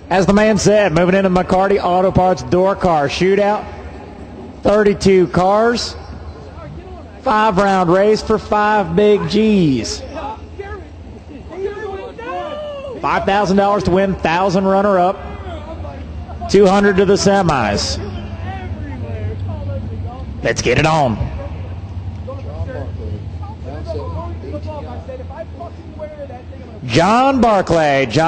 As the man said, moving into McCarty Auto Parts door car shootout. 32 cars. 5-round race for 5 big G's. $5,000 to win, 1,000 runner-up. 200 to the semis. Let's get it on. John Barclay, JR,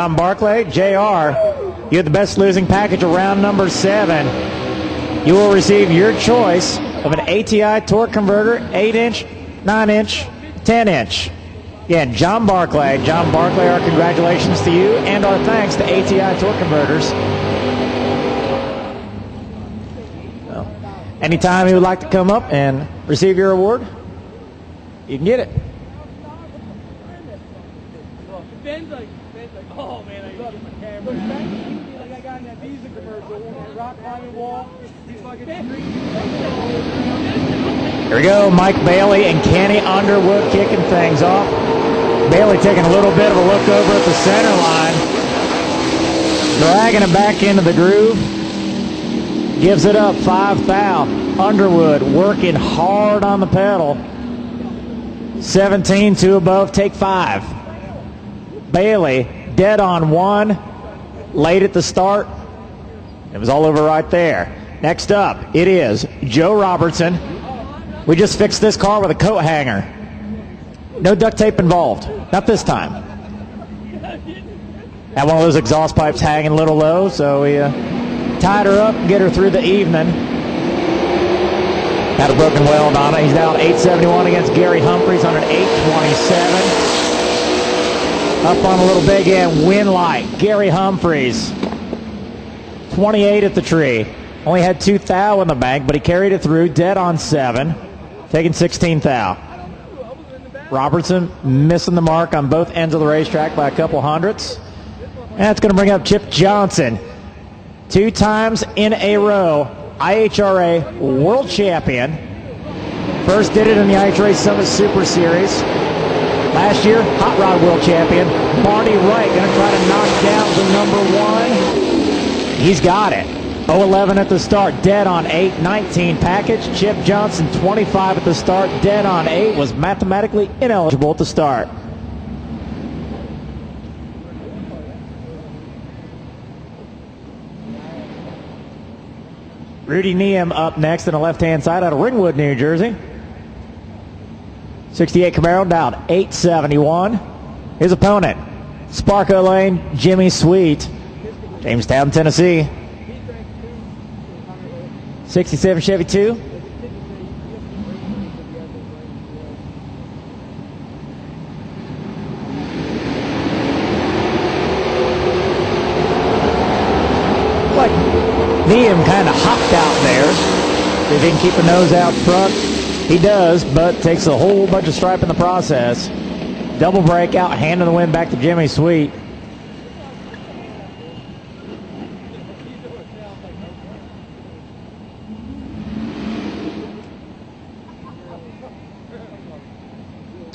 you have the best losing package of round number 7. You will receive your choice of an ATI torque converter, 8-inch, 9-inch, 10-inch. Again, John Barclay, our congratulations to you and our thanks to ATI torque converters. So, anytime you would like to come up and receive your award, you can get it. Ben's like, oh man, I love my camera. Like I got in that Visa commercial on that rock climbing wall. He's fucking Here we go, Mike Bailey and Kenny Underwood kicking things off. Bailey taking a little bit of a look over at the center line. Dragging it back into the groove. Gives it up, 5 thou. Underwood working hard on the pedal. 17, 2 above, take 5. Bailey, dead on 1, late at the start. It was all over right there. Next up, it is Joe Robertson. We just fixed this car with a coat hanger. No duct tape involved. Not this time. Had one of those exhaust pipes hanging a little low, so we tied her up and get her through the evening. Had a broken weld on it. He's down 871 against Gary Humphreys on an 827. Up on a little big end, Winlight, Gary Humphreys. 28 at the tree. Only had 2 thou in the bank, but he carried it through, dead on 7, taking 16 thou. Robertson missing the mark on both ends of the racetrack by a couple hundredths. And that's going to bring up Chip Johnson. 2 times in a row, IHRA World Champion. First did it in the IHRA Summit Super Series. Last year, Hot Rod World Champion. Barney Wright going to try to knock down the number 1. He's got it. 0-11 at the start, dead on 8, 19 package. Chip Johnson, 25 at the start, dead on 8, was mathematically ineligible at the start. Rudy Neum up next on the left-hand side out of Ringwood, New Jersey. 68 Camaro down 871. His opponent, Sparko Lane, Jimmy Sweet, Jamestown, Tennessee. 67 Chevy 2. Like Neum kind of hopped out there. If he can keep a nose out front, he does, but takes a whole bunch of stripe in the process. Double breakout, hand in the wind back to Jimmy Sweet.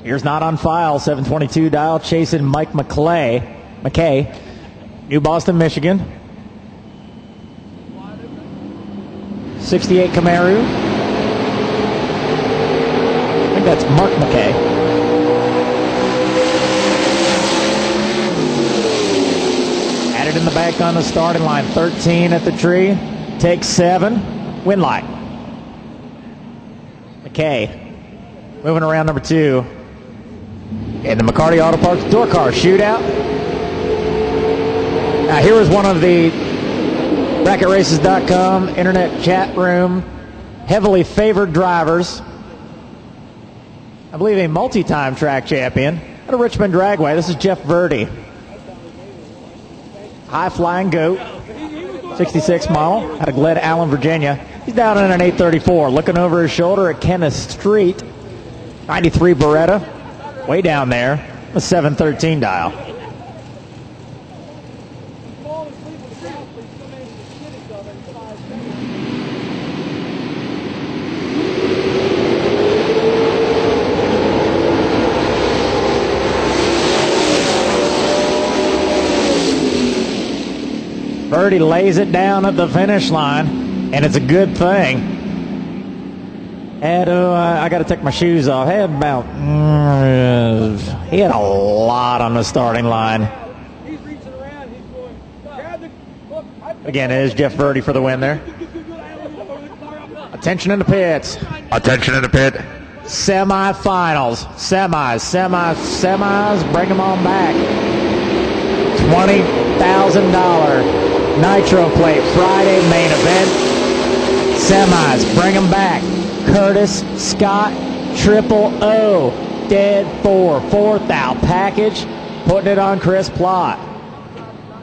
Here's Not on File, 722 dial, chasing Mike McKay, New Boston, Michigan. 68 Camaro. I think that's Mark McKay. Added in the back on the starting line, 13 at the tree, take 7, Winlight. McKay moving around number 2. In the McCarty Auto Parts door car shootout. Now here is one of the BracketRaces.com internet chat room heavily favored drivers. I believe a multi-time track champion at a Richmond Dragway. This is Jeff Verdi. High flying goat. 66 model out of Gled, Allen, Virginia. He's down in an 834. Looking over his shoulder at Kenneth Street. 93 Beretta. Way down there, a 713 dial. Verdi lays it down at the finish line, and it's a good thing. I got to take my shoes off. He had a lot on the starting line. He's reaching around. He's going, grab the look. Again, it is Jeff Verdi for the win there. Attention in the pits. Attention in the pit. Semifinals. Semis. Bring them on back. $20,000 Nitro Plate Friday main event. Semis. Bring them back. Curtis Scott, Triple O, dead 4th out package, putting it on Chris Plott.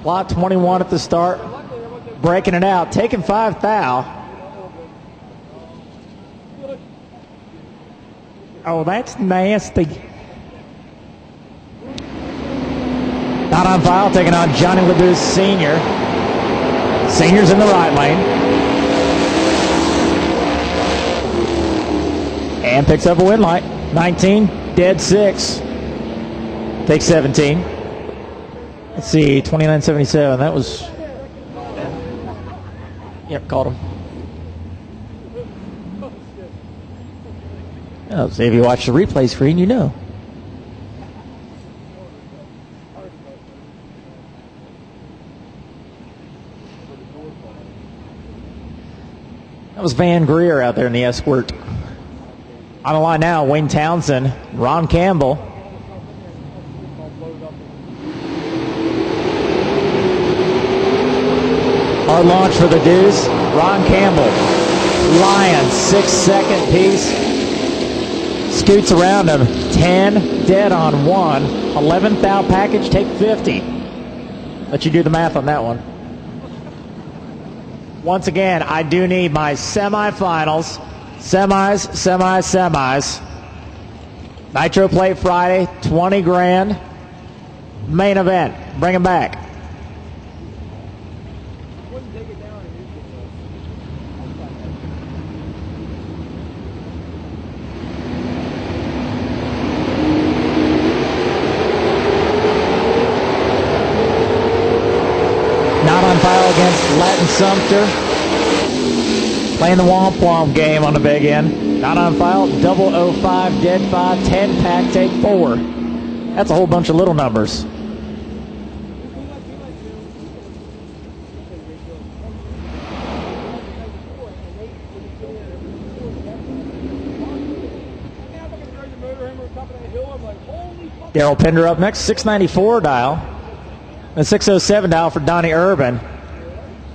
Plott 21 at the start, breaking it out, taking 5 thou. Oh, that's nasty. Not on file, taking on Johnny LeDoux Sr. Senior's in the right lane. And picks up a win light. 19, dead 6. Take 17. Let's see, 29.77. That was... Yep, called him. Oh, so if you watch the replay screen, you know. That was Van Greer out there in the Escort. On the line now, Wayne Townsend, Ron Campbell. Hard launch for the Deuce. Ron Campbell, Lion, 6-second piece. Scoots around him, 10, dead on 1. 11th out package, take 50. Let you do the math on that one. Once again, I do need my semifinals. Semis. Nitro Plate Friday, 20 grand. Main event, bring him back. Not on file against Latin Sumter. Playing the Womp Womp game on the big end. Not on file, 005, dead 5, 10 pack, take 4. That's a whole bunch of little numbers. Daryl Pender up next, 694 dial. And 607 dial for Donnie Urban.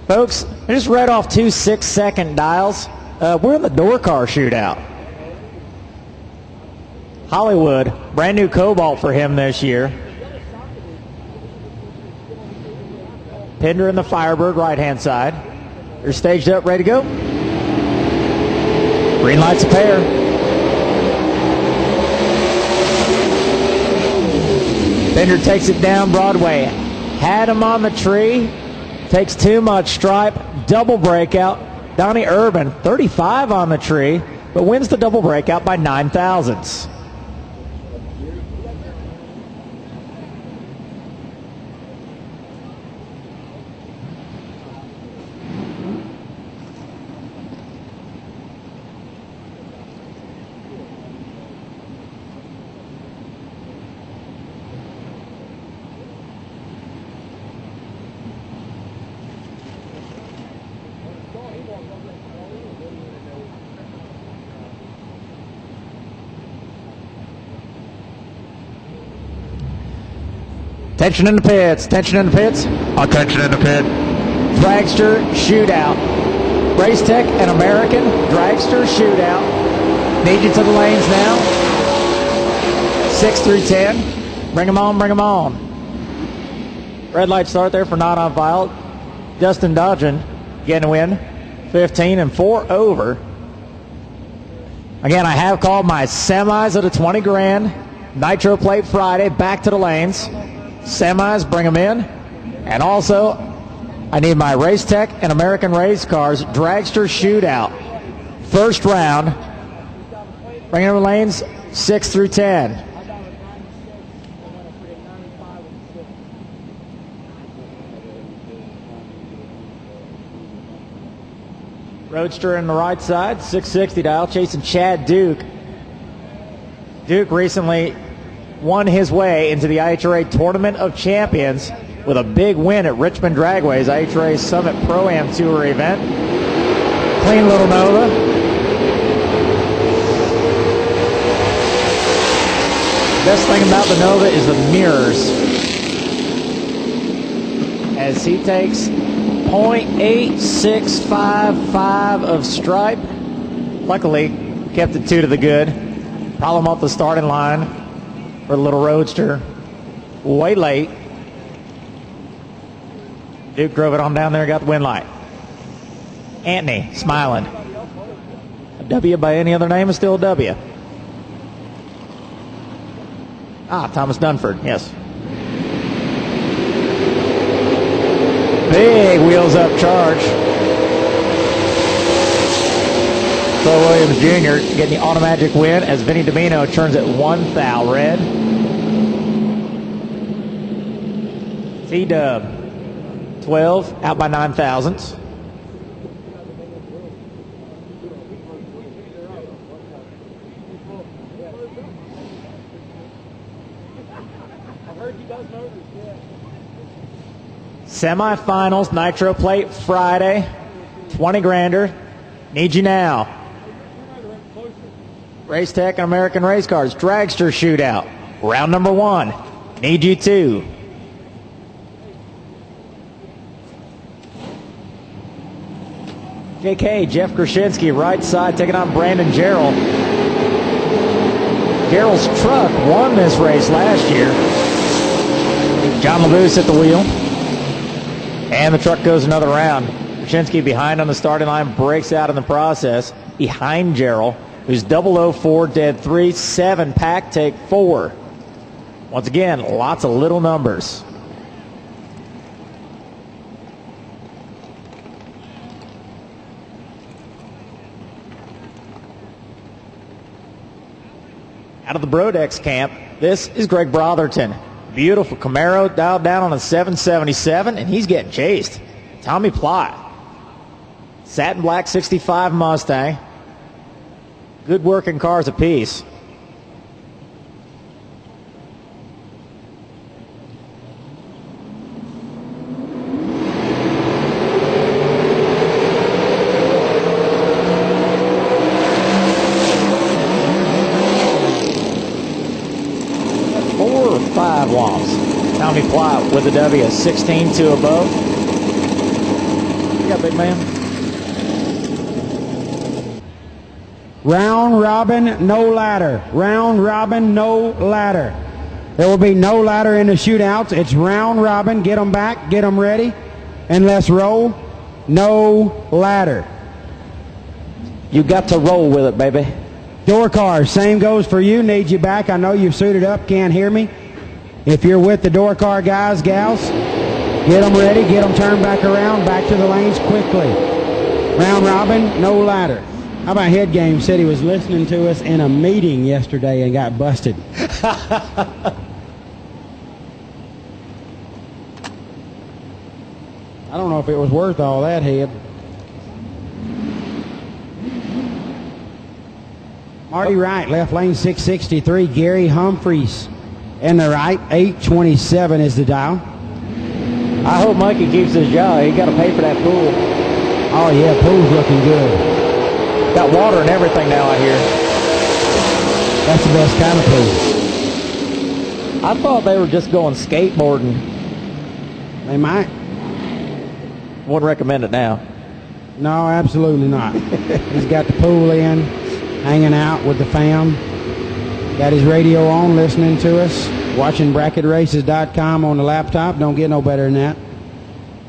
Folks, I just read off 2 6-second dials. We're in the door car shootout. Hollywood, brand new Cobalt for him this year. Pender in the Firebird, right-hand side. They're staged up, ready to go. Green light's a pair. Pender takes it down Broadway. Had him on the tree. Takes too much stripe. Double breakout. Donnie Urban, 35 on the tree, but wins the double breakout by 9 thousandths. Tension in the pits. Tension in the pits. Attention in the pit. Dragster Shootout. Race Tech and American Dragster Shootout. Need you to the lanes now. 6 through 10. Bring them on, bring them on. Red light start there for not on file. Dustin Dodgen getting a win. 15 and 4 over. Again, I have called my semis at a 20 grand. Nitro Plate Friday, back to the lanes. Semis, bring them in. And also, I need my Race Tech and American Race Cars Dragster Shootout. First round. Bring them in lanes 6 through 10. Roadster in the right side, 660 dial, chasing Chad Duke. Duke recently won his way into the IHRA Tournament of Champions with a big win at Richmond Dragway's IHRA Summit Pro-Am Tour event. Clean little Nova. Best thing about the Nova is the mirrors. As he takes .8655 of stripe. Luckily, kept it 2 to the good. Problem off the starting line for the little Roadster. Way late. Duke drove it on down there, got the win light. Anthony smiling. A W by any other name is still a W. Thomas Dunford, yes. Big wheels up charge. Phil Williams Jr. getting the automatic win as Vinny Domino turns at 1 thou red. T-Dub 12 out by 9 thousandths. Semifinals, Nitro Plate Friday, 20 grander. Need you now. Race Tech and American Race Cars, Dragster Shootout. Round number 1. Need you 2. JK, Jeff Krasinski, right side, taking on Brandon Gerald. Gerald's truck won this race last year. John LeBouse at the wheel. And the truck goes another round. Krasinski behind on the starting line, breaks out in the process. Behind Gerald, who's 004, dead 3, 7, pack take 4. Once again, lots of little numbers. Out of the Brodex camp, this is Greg Brotherton. Beautiful Camaro, dialed down on a 777, and he's getting chased. Tommy Plott. Satin black 65 Mustang. Good working cars apiece. Tommy Plott with a W, 16 to above. You got big man. Round robin, no ladder. Round robin, no ladder. There will be no ladder in the shootouts. It's round robin. Get them back, get them ready, and let's roll. No ladder. You got to roll with it, baby. Door cars, same goes for you. Need you back. I know you've suited up, can't hear me. If you're with the door car guys, gals, get them ready, get them turned back around, back to the lanes quickly. Round robin, no ladder. How about Head Game said he was listening to us in a meeting yesterday and got busted. I don't know if it was worth all that, Head. Marty Wright, left lane 663, Gary Humphreys. In the right, 827 is the dial. I hope Mikey keeps his job. He got to pay for that pool. Oh yeah, pool's looking good. Got water and everything now, I hear. That's the best kind of pool. I thought they were just going skateboarding. They might. Wouldn't recommend it now. No, absolutely not. He's got the pool in, hanging out with the fam. Got his radio on, listening to us, watching bracketraces.com on the laptop. Don't get no better than that.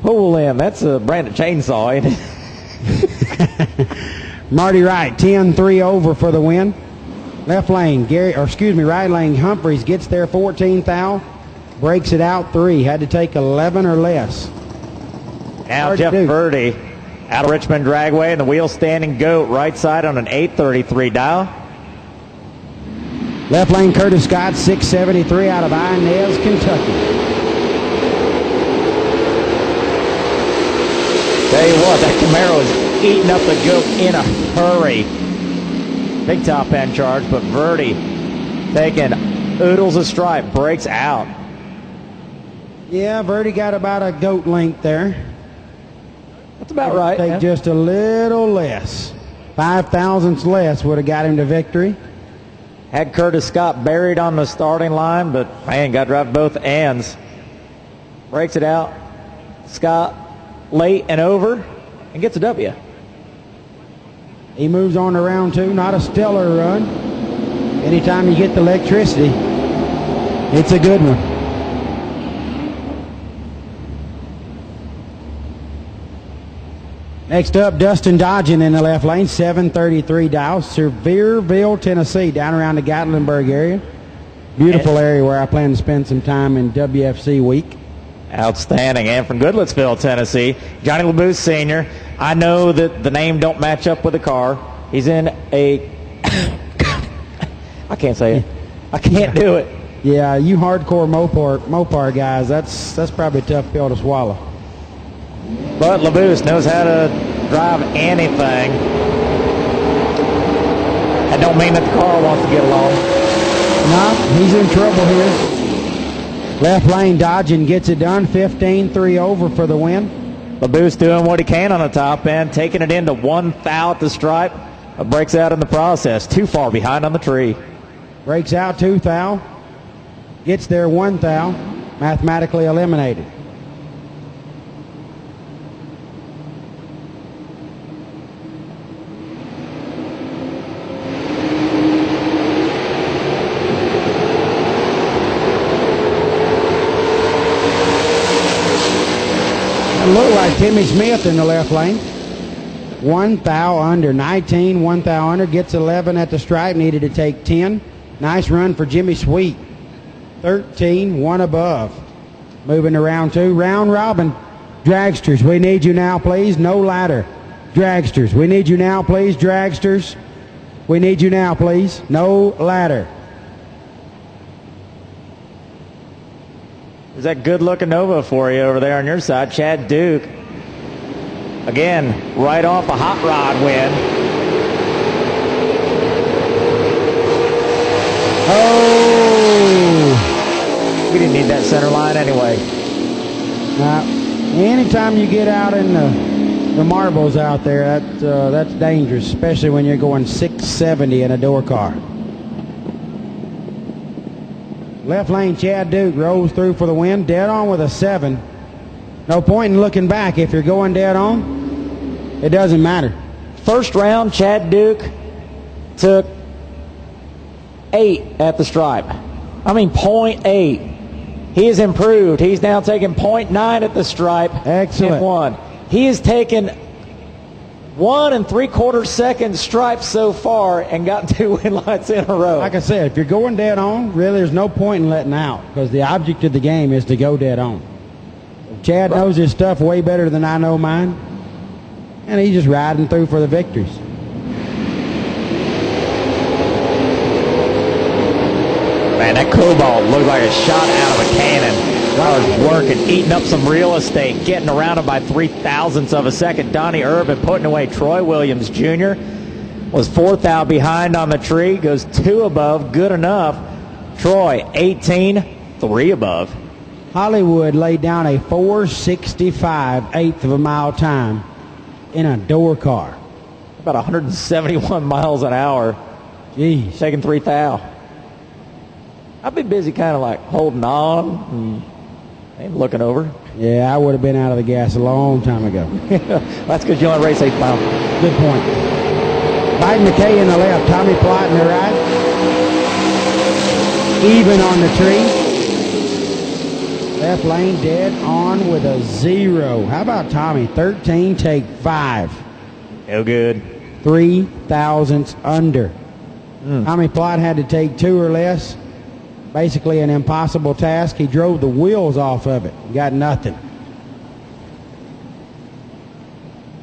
Pool in. That's a brand of chainsaw, ain't it? Marty Wright, 10-3 over for the win. Left lane, right lane, Humphreys gets there 14 thou, breaks it out 3. Had to take 11 or less. Now Jeff Purdy out of Richmond Dragway, and the wheel standing goat right side on an 833 dial. Left lane, Curtis Scott, 673 out of Inez, Kentucky. Tell you what, that Camaro is eating up the goat in a hurry. Big top end charge, but Verdi taking oodles of stripe, breaks out. Yeah, Verdi got about a goat length there. That's about right. Take just a little less. 5 thousandths less would have got him to victory. Had Curtis Scott buried on the starting line, but man, got to drive both ends. Breaks it out. Scott late and over and gets a W. He moves on to round 2. Not a stellar run. Anytime you get the electricity, it's a good one. Next up, Dustin Dodgen in the left lane, 733 Dow, Sevierville, Tennessee, down around the Gatlinburg area. Beautiful area where I plan to spend some time in WFC week. Outstanding. And from Goodlettsville, Tennessee, Johnny LeBooth Sr. I know that the name don't match up with the car. He's in a... I can't say it. I can't do it. Yeah, you hardcore Mopar guys, that's probably a tough pill to swallow. But LeBooth knows how to drive anything. That don't mean that the car wants to get along. No, he's in trouble here. Left lane Dodgen gets it done, 15-3 over for the win. LeBooth's doing what he can on the top end, taking it into 1 thou at the stripe, but breaks out in the process. Too far behind on the tree. Breaks out 2 thou, gets there 1 thou, mathematically eliminated. Look like Timmy Smith in the left lane. 1 thou under, 19, 1 thou under, gets 11 at the stripe, needed to take 10. Nice run for Jimmy Sweet. 13, 1 above. Moving to round 2, round robin. Dragsters, we need you now, please. No ladder. Dragsters, we need you now, please. Dragsters, we need you now, please. No ladder. There's that good-looking Nova for you over there on your side, Chad Duke. Again, right off a hot rod win. Oh! We didn't need that center line anyway. Now, anytime you get out in the marbles out there, that's dangerous, especially when you're going 670 in a door car. Left lane, Chad Duke rolls through for the win. Dead on with a 7. No point in looking back. If you're going dead on, it doesn't matter. First round, Chad Duke took 8 at the stripe. I mean, 0.8. He has improved. He's now taking 0.9 at the stripe. Excellent. 1. He has taken 1 3/4 second stripes so far and got 2 win lights in a row. Like I said, if you're going dead on, really there's no point in letting out because the object of the game is to go dead on. Chad knows his stuff way better than I know mine, and he's just riding through for the victories. Man, that Cobalt looked like a shot out of a cannon. Car's working, eating up some real estate, getting around him by 3 thousandths of a second. Donnie Urban putting away Troy Williams Jr. Was 4 thou behind on the tree, goes 2 above, good enough. Troy, 18, 3 above. Hollywood laid down a 4:65 1/8 of a mile time in a door car. About 171 miles an hour. Jeez. Taking 3 thou. I've been busy kind of like holding on and looking over. Yeah, I would have been out of the gas a long time ago. That's because you only race 8 miles. Good point. Mike McKay in the left, Tommy Plott in the right. Even on the tree. Left lane dead on with a 0. How about Tommy? 13, take 5. No good. 3 thousandths under. Tommy Plott had to take 2 or less. Basically an impossible task. He drove the wheels off of it. Got nothing.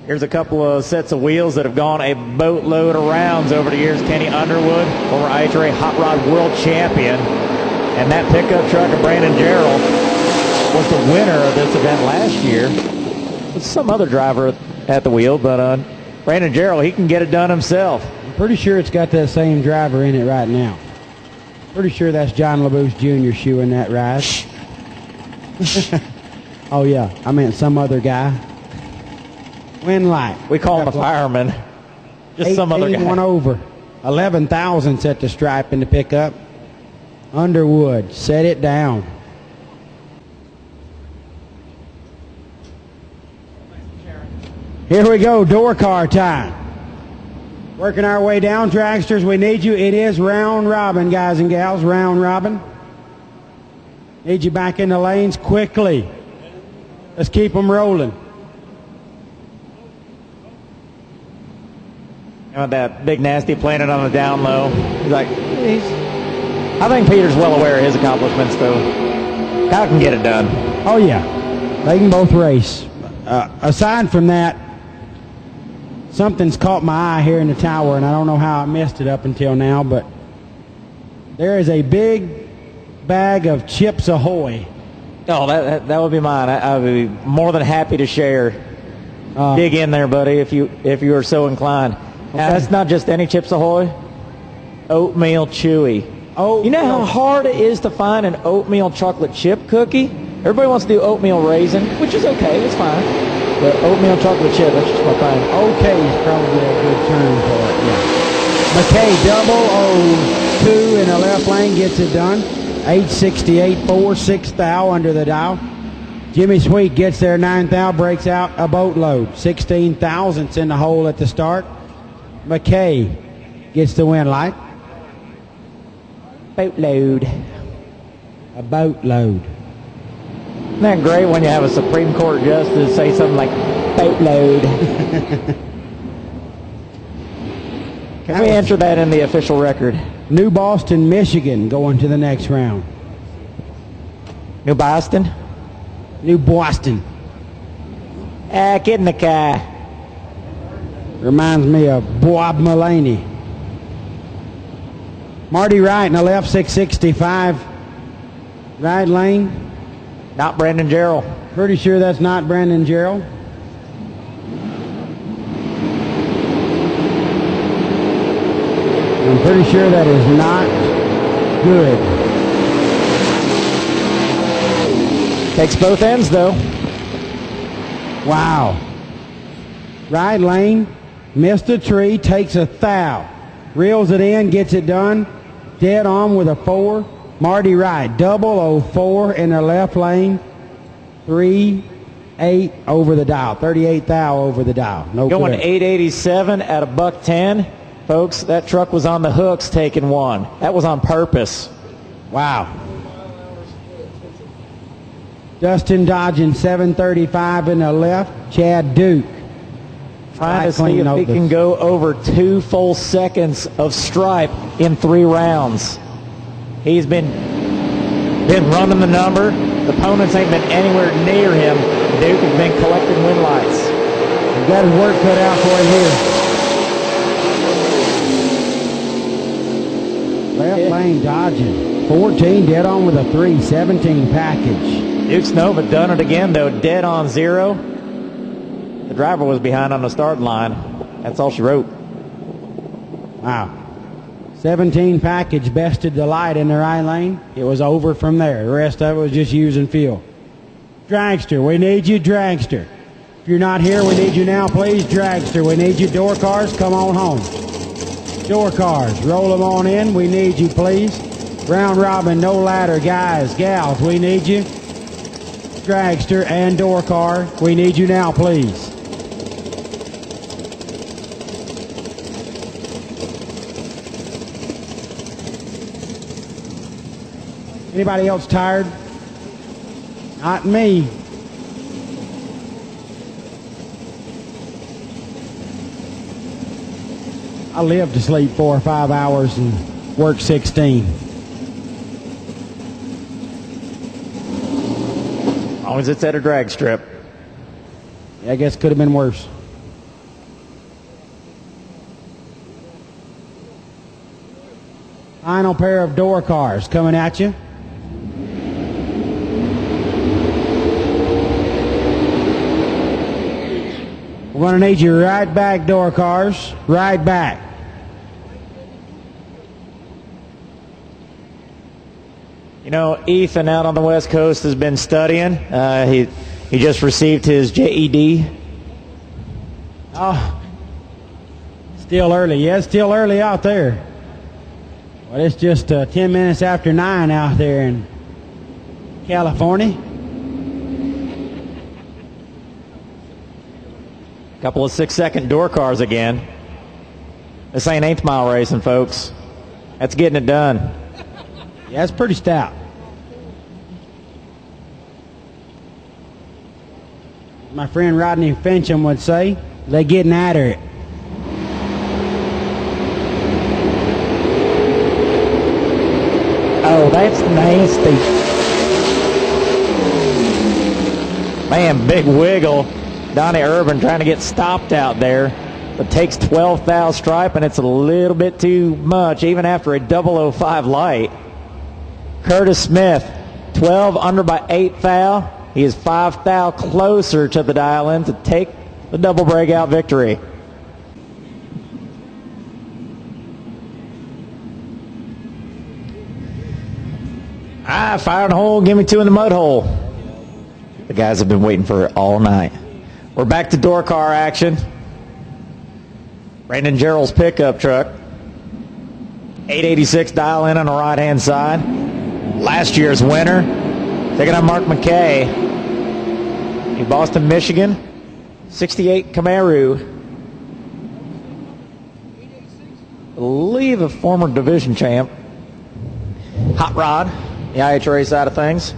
Here's a couple of sets of wheels that have gone a boatload of rounds over the years. Kenny Underwood, former IHRA Hot Rod World Champion. And that pickup truck of Brandon Gerald was the winner of this event last year. With some other driver at the wheel, but Brandon Gerald, he can get it done himself. I'm pretty sure it's got that same driver in it right now. Pretty sure that's John LaBouche Jr. shoeing that ride. Oh, yeah. I meant some other guy. Wind light. We call him a fireman. Just some other guy. One over. 11,000 at the stripe in the pickup. Underwood. Set it down. Here we go. Door car time. Working our way down, dragsters. We need you. It is round robin, guys and gals. Round robin. Need you back in the lanes quickly. Let's keep them rolling. That big nasty playing it on the down low. I think Peter's well aware of his accomplishments, though. Kyle can get it done. Oh, yeah. They can both race. Aside from that, something's caught my eye here in the tower, and I don't know how I missed it up until now, but there is a big bag of Chips Ahoy. Oh, that would be mine. I would be more than happy to share. Dig in there, buddy, if you are so inclined. Okay. Now, that's not just any Chips Ahoy. Oatmeal Chewy. Oh, you know how hard it is to find an oatmeal chocolate chip cookie? Everybody wants to do oatmeal raisin, which is okay. It's fine. But oatmeal chocolate chip, that's just my thing. Okay is probably a good term for it, yeah. McKay 002 in the left lane gets it done. 868.4, 6 thou under the dial. Jimmy Sweet gets there, 9 thou, breaks out a boatload. 16 thousandths in the hole at the start. McKay gets the win light. Boatload. A boatload. Isn't that great when you have a Supreme Court justice say something like boatload? Can we enter that in the official record? New Boston, Michigan going to the next round. New Boston? New Boston. Get in the car. Reminds me of Bob Mulaney. Marty Wright in the left, 665. Right lane. Not Brandon Gerald. Pretty sure that's not Brandon Gerald. I'm pretty sure that is not good. Takes both ends, though. Wow. Right lane, missed a tree, takes a thou. Reels it in, gets it done. Dead on with a 4. Marty Wright, 004 in the left lane. 3.8 over the dial. 38 thou over the dial. No Going good. 887 at $110. Folks, that truck was on the hooks taking one. That was on purpose. Wow. Dustin dodging 735 in the left. Chad Duke. Trying to see if he can go over 2 full seconds of stripe in 3 rounds. He's been running the number. The opponents ain't been anywhere near him. Duke has been collecting win lights. He's got his work cut out for him here. Left lane dodging. 14 dead on with a 3. 17 package. Duke's Nova done it again, though. Dead on 0. The driver was behind on the start line. That's all she wrote. Wow. 17 package bested the light in the right lane. It was over from there. The rest of it was just using fuel. Dragster, we need you, Dragster. If you're not here, we need you now, please, Dragster. We need you, door cars, come on home. Door cars, roll them on in. We need you, please. Round robin, no ladder, guys, gals, we need you. Dragster and door car, we need you now, please. Anybody else tired? Not me. I live to sleep 4 or 5 hours and work 16. As long as it's at a drag strip. I guess could have been worse. Final pair of door cars coming at you. We're We're going to need you right back, door cars. Right back. You know, Ethan out on the West Coast has been studying. He just received his JED. Oh, still early. Yeah, it's still early out there. Well, it's just 10 minutes after 9 out there in California. Couple of 6-second door cars again. This ain't 8th mile racing, folks. That's getting it done. Yeah, it's pretty stout. My friend Rodney Fincham would say, they're getting after it. Oh, that's nasty. Man, big wiggle. Donnie Urban trying to get stopped out there, but takes 12th thou stripe, and it's a little bit too much, even after a 005 light. Curtis Smith, 12 under by 8 thou. He is 5 thou closer to the dial-in to take the double breakout victory. Fire and hole, give me 2 in the mud hole. The guys have been waiting for it all night. We're back to door car action. Brandon Gerald's pickup truck. 886 dial in on the right-hand side. Last year's winner. Taking on Mark McKay. In Boston, Michigan. 68 Camaro. I believe a former division champ. Hot Rod, the IHRA side of things.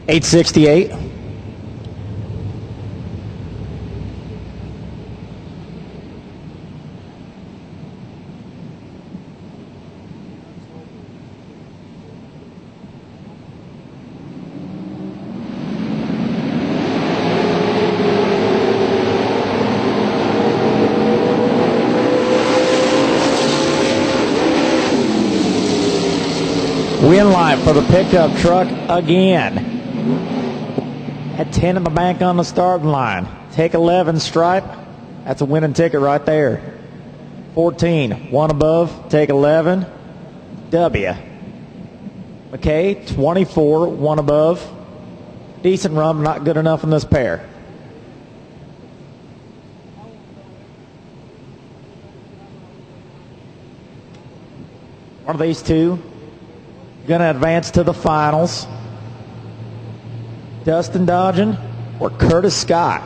868. Win light for the pickup truck again. Had 10 in the bank on the starting line. Take 11 stripe. That's a winning ticket right there. 14, 1 above, take 11. W. McKay, 24, 1 above. Decent run, not good enough in this pair. One of these two going to advance to the finals. Dustin Dodgen or Curtis Scott.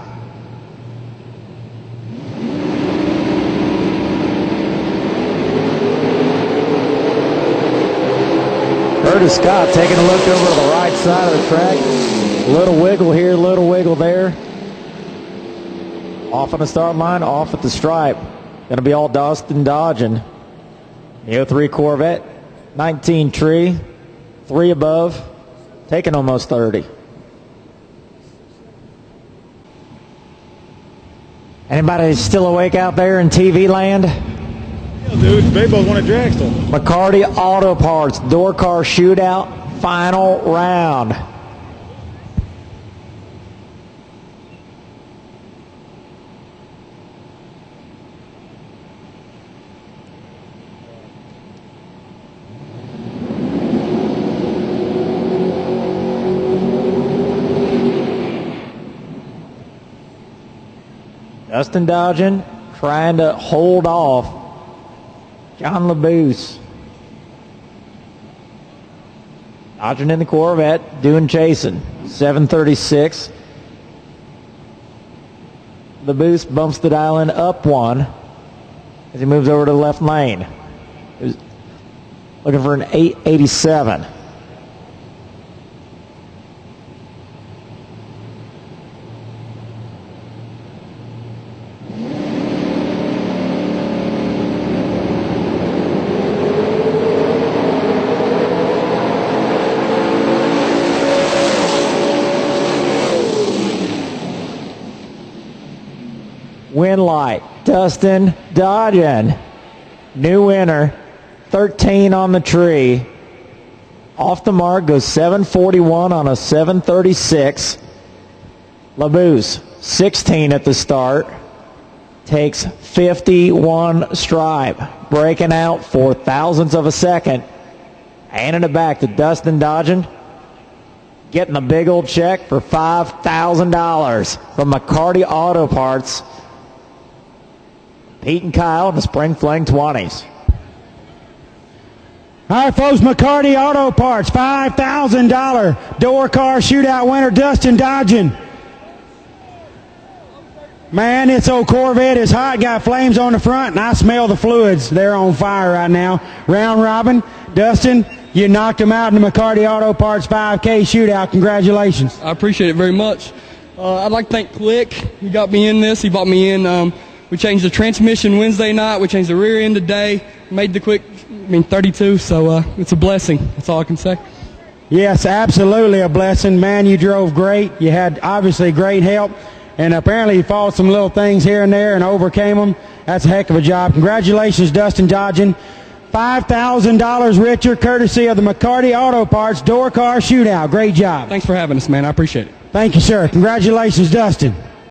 Curtis Scott taking a look over to the right side of the track. A little wiggle here, a little wiggle there. Off on the start line, off at the stripe. Going to be all Dustin Dodgen. The 03 Corvette, 19 tree. 3 above, taking almost 30. Anybody still awake out there in TV land? Yeah, dude, they both won at Dragstore. McCarty Auto Parts, door car shootout, final round. Dustin Dodgen trying to hold off John LeBouse. Dodgen in the Corvette, doing chasing. 736. LeBouse bumps the dial in up 1 as he moves over to the left lane. He was looking for an 887. Win light, Dustin Dodgen. New winner, 13 on the tree. Off the mark, goes 741 on a 736. LeBouse, 16 at the start. takes 51 stripe, breaking out for thousandths of a second. Handing it back to Dustin Dodgen, getting a big old check for $5,000 from McCarty Auto Parts. Pete and Kyle in the Spring Fling 20s. All right, folks, McCarty Auto Parts, $5,000 door car shootout winner, Dustin Dodgen. Man, this old Corvette is hot, got flames on the front, and I smell the fluids. They're on fire right now. Round robin, Dustin, you knocked him out in the McCarty Auto Parts 5K shootout. Congratulations. I appreciate it very much. I'd like to thank Click. He got me in this. He brought me in. We changed the transmission Wednesday night. We changed the rear end today. Made the quick, 32, so it's a blessing. That's all I can say. Yes, absolutely a blessing. Man, you drove great. You had obviously great help. And apparently you fought some little things here and there and overcame them. That's a heck of a job. Congratulations, Dustin Dodgen. $5,000 richer, courtesy of the McCarty Auto Parts door car shootout. Great job. Thanks for having us, man. I appreciate it. Thank you, sir. Congratulations, Dustin.